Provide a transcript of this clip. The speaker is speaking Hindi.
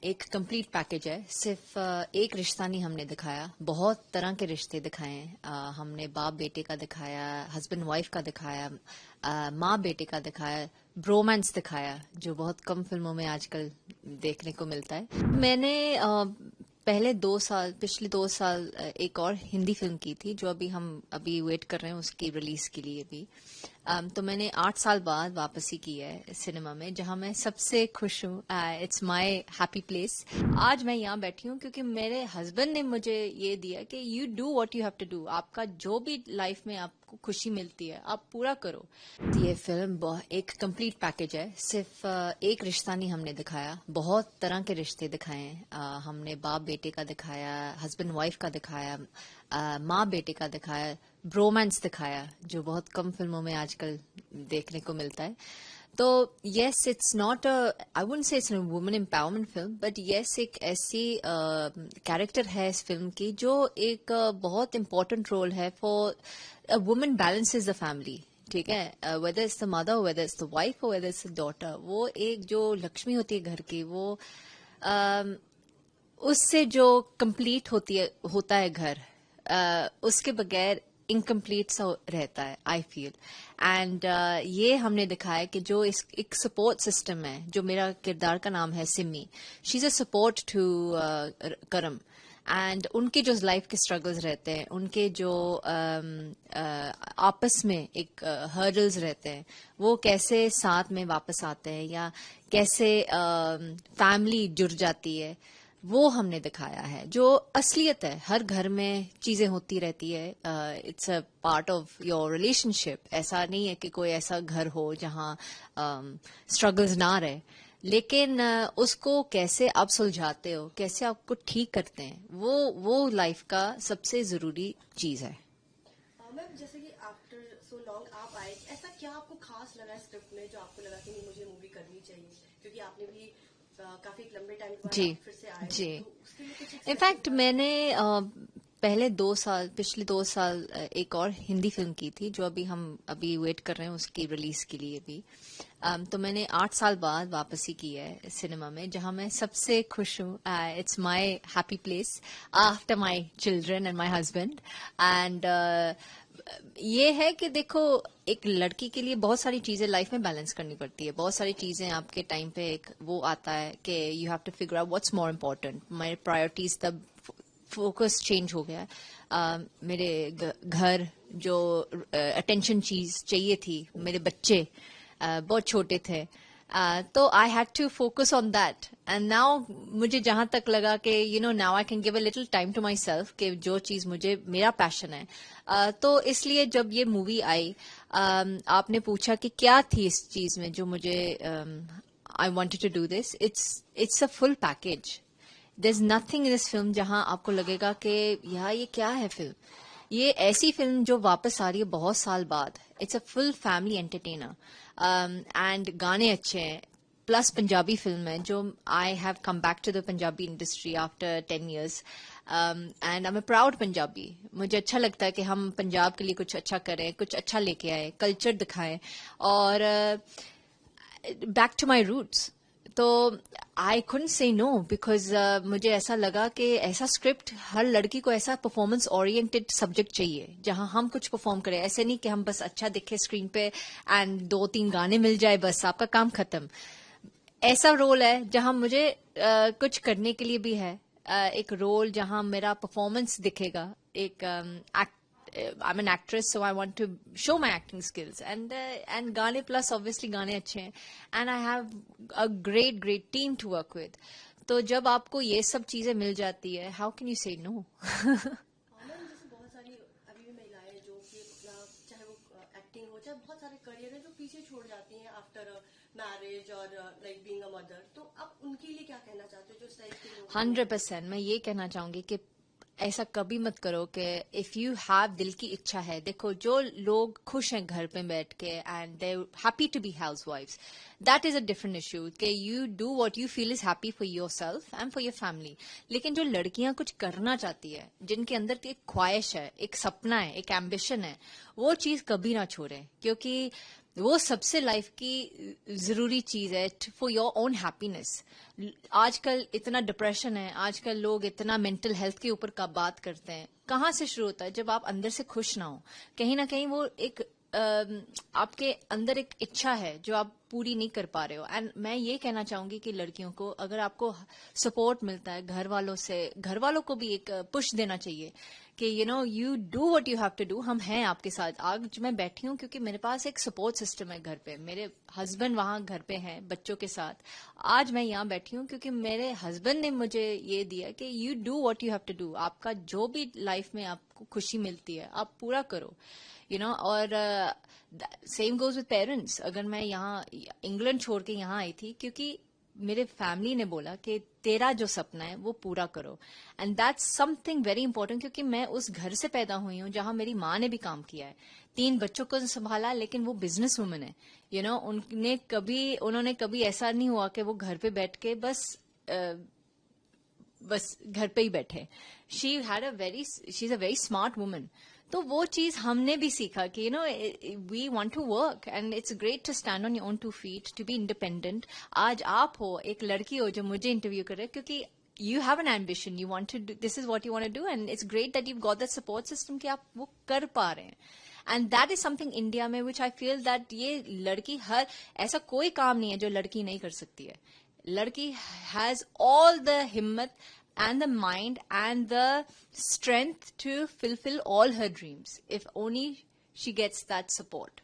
एक कंप्लीट पैकेज है। सिर्फ एक रिश्ता नहीं हमने दिखाया, बहुत तरह के रिश्ते दिखाए हैं। हमने बाप बेटे का दिखाया, हस्बैंड वाइफ का दिखाया, माँ बेटे का दिखाया, ब्रोमांस दिखाया, जो बहुत कम फिल्मों में आजकल देखने को मिलता है। मैंने पिछले 2 साल एक और हिंदी फिल्म की थी, जो अभी वेट कर रहे हैं उसकी रिलीज के लिए भी। तो मैंने 8 साल बाद वापसी की है सिनेमा में, जहां मैं सबसे खुश हूँ। It's my happy place. आज मैं यहाँ बैठी हूँ क्योंकि मेरे हस्बैंड ने मुझे ये दिया कि you do what you have to do. आपका जो भी लाइफ में आपको खुशी मिलती है, आप पूरा करो। तो ये फिल्म एक कंप्लीट पैकेज है। सिर्फ एक रिश्ता नहीं हमने दिखाया, बहुत तरह के रिश्ते दिखाए हैं। हमने बाप बेटे का दिखाया, हस्बैंड वाइफ का दिखाया, माँ बेटे का दिखाया, ब्रोमांस दिखाया, जो बहुत कम फिल्मों में आजकल देखने को मिलता है। तो yes, it's not I wouldn't say it's a women empowerment film, but yes, एक ऐसी कैरेक्टर है इस फिल्म की जो एक बहुत इम्पोर्टेंट रोल है for a woman balances the family. ठीक है, whether it's the mother, whether it's the wife, और वेदर इट्स द डॉटर, वो एक जो लक्ष्मी होती है घर की, वो उससे जो कंप्लीट होता है घर, उसके बगैर इनकम्प्लीट सा रहता है, आई फील। एंड ये हमने दिखाया कि जो एक सपोर्ट सिस्टम है, जो मेरा किरदार का नाम है Simi, she is a support to Karam. And उनके जो लाइफ के स्ट्रगल्स रहते हैं, उनके जो आपस में एक हर्डल्स रहते हैं, वो कैसे साथ में वापस आते हैं, या कैसे फैमिली जुड़ जाती है, वो हमने दिखाया है। जो असलियत है, हर घर में चीजें होती रहती है, it's a part of your relationship. ऐसा नहीं है कि कोई ऐसा घर हो जहां स्ट्रगल्स ना रहे, लेकिन उसको कैसे आप सुलझाते हो, कैसे आपको ठीक करते हैं, वो लाइफ का सबसे जरूरी चीज है। मैम, जैसे कि आफ्टर सो लॉन्ग आप आए, ऐसा क्या आपको खास लगा स्क्रिप्ट में जो आपको लगा कि नहीं, मुझे मूवी करनी चाहिए? क्योंकि आपने भी काफी लंबे टाइम के बाद जी आप फिर से आए, जी। तो उसके लिए कुछ इनफैक्ट मैंने पिछले 2 साल एक और हिंदी फिल्म की थी, जो अभी वेट कर रहे हैं उसकी रिलीज के लिए भी। तो मैंने 8 साल बाद वापसी की है सिनेमा में, जहां मैं सबसे खुश हूँ। It's my happy place after my children and my husband. And ये है कि देखो, एक लड़की के लिए बहुत सारी चीजें लाइफ में बैलेंस करनी पड़ती है। बहुत सारी चीजें आपके टाइम पे एक वो आता है कि you have to figure out what's more important. My priorities, तब फोकस चेंज हो गया। मेरे घर जो अटेंशन चीज चाहिए थी, मेरे बच्चे बहुत छोटे थे, तो I had to focus on that. And now मुझे जहां तक लगा कि now I can give a little time to myself, कि जो चीज मेरा पैशन है। तो इसलिए जब ये मूवी आई, आपने पूछा कि क्या थी इस चीज में जो मुझे I wanted to do this. It's a full package. There's nothing in this film जहां आपको लगेगा कि यार ये क्या है फिल्म। ये ऐसी फिल्म जो वापस आ रही है बहुत साल बाद। It's a full family entertainer, and गाने अच्छे हैं, प्लस पंजाबी फिल्म है, जो I have come back to the Punjabi industry after 10 years, and I am a proud Punjabi. मुझे अच्छा लगता है कि हम पंजाब के लिए कुछ अच्छा करें, कुछ अच्छा लेके आए, कल्चर दिखाएं, और बैक टू माई रूट्स। तो आई couldn't say no, बिकॉज मुझे ऐसा लगा कि ऐसा स्क्रिप्ट, हर लड़की को ऐसा परफॉर्मेंस ओरिएंटेड सब्जेक्ट चाहिए जहां हम कुछ परफॉर्म करें। ऐसे नहीं कि हम बस अच्छा दिखे स्क्रीन पे एंड 2-3 गाने मिल जाए, बस आपका काम खत्म। ऐसा रोल है जहां मुझे कुछ करने के लिए भी है। एक रोल जहां मेरा परफॉर्मेंस दिखेगा। एक I'm an actress, so I want to show my acting skills, and गाने, plus obviously गाने अच्छे हैं, and I have a great team to work with. तो जब आपको ये सब चीजें मिल जाती है, how can you say no? Ma'am, जैसे बहुत सारी अभी भी महिलाएं जो कि चाहे वो एक्टिंग हो, चाहे बहुत सारे करियर है जो पीछे छोड़ जाती हैं आफ्टर मैरिज और लाइक बीइंग अ मदर, तो आप उनके लिए क्या कहना चाहते हो, जो इस टाइप के लोग? 100% मैं ये कहना चाहूंगी कि ऐसा कभी मत करो कि इफ यू हैव दिल की इच्छा है। देखो, जो लोग खुश हैं घर पे बैठ के, and they happy to be house wives, that is a different issue कि you do what you feel is happy for your self and for your family. लेकिन जो लड़कियां कुछ करना चाहती है, जिनके अंदर एक ख्वाहिश है, एक सपना है, एक एम्बिशन है, वो चीज कभी ना छोड़े, क्योंकि वो सबसे लाइफ की जरूरी चीज है फॉर योर ओन हैप्पीनेस. आजकल इतना डिप्रेशन है, आजकल लोग इतना मेंटल हेल्थ के ऊपर का बात करते हैं. कहाँ से शुरू होता है? जब आप अंदर से खुश ना हो. कहीं ना कहीं वो एक आपके अंदर एक इच्छा है जो आप पूरी नहीं कर पा रहे हो. एंड मैं ये कहना चाहूंगी कि लड़कियों को, अगर आपको सपोर्ट मिलता है घर वालों से, घर वालों को भी एक पुश देना चाहिए कि you do what you have to do. हम हैं आपके साथ. आज मैं बैठी हूँ क्योंकि मेरे पास एक सपोर्ट सिस्टम है घर पे. मेरे हस्बैंड वहां घर पे हैं बच्चों के साथ. आज मैं यहाँ बैठी हूँ क्योंकि मेरे हस्बैंड ने मुझे ये दिया कि you do what you have to do. आपका जो भी लाइफ में आपको खुशी मिलती है आप पूरा करो. और सेम गोज विद पेरेंट्स. अगर मैं यहाँ इंग्लैंड छोड़ के यहाँ आई थी क्योंकि मेरे फैमिली ने बोला कि तेरा जो सपना है वो पूरा करो. And that's something very important, क्योंकि मैं उस घर से पैदा हुई हूँ जहां मेरी माँ ने भी काम किया है, 3 बच्चों को संभाला, लेकिन वो बिजनेस वुमन है. उन्होंने कभी ऐसा नहीं हुआ कि वो घर पे बैठ के बस घर पे ही बैठे. She is a very smart woman. तो वो चीज हमने भी सीखा कि we want to work and it's great to stand on your own 2 feet, to be independent. आज आप हो, एक लड़की हो जो मुझे इंटरव्यू कर रहे हैं, क्योंकि you have an ambition, you want to do, this is what you want to do, and it's great that you've got that support system कि आप वो कर पा रहे हैं. And that is something India में which I feel that ये लड़की ऐसा कोई काम नहीं है जो लड़की नहीं कर सकती है. लड़की has all the himmat and the mind and the strength to fulfill all her dreams if only she gets that support.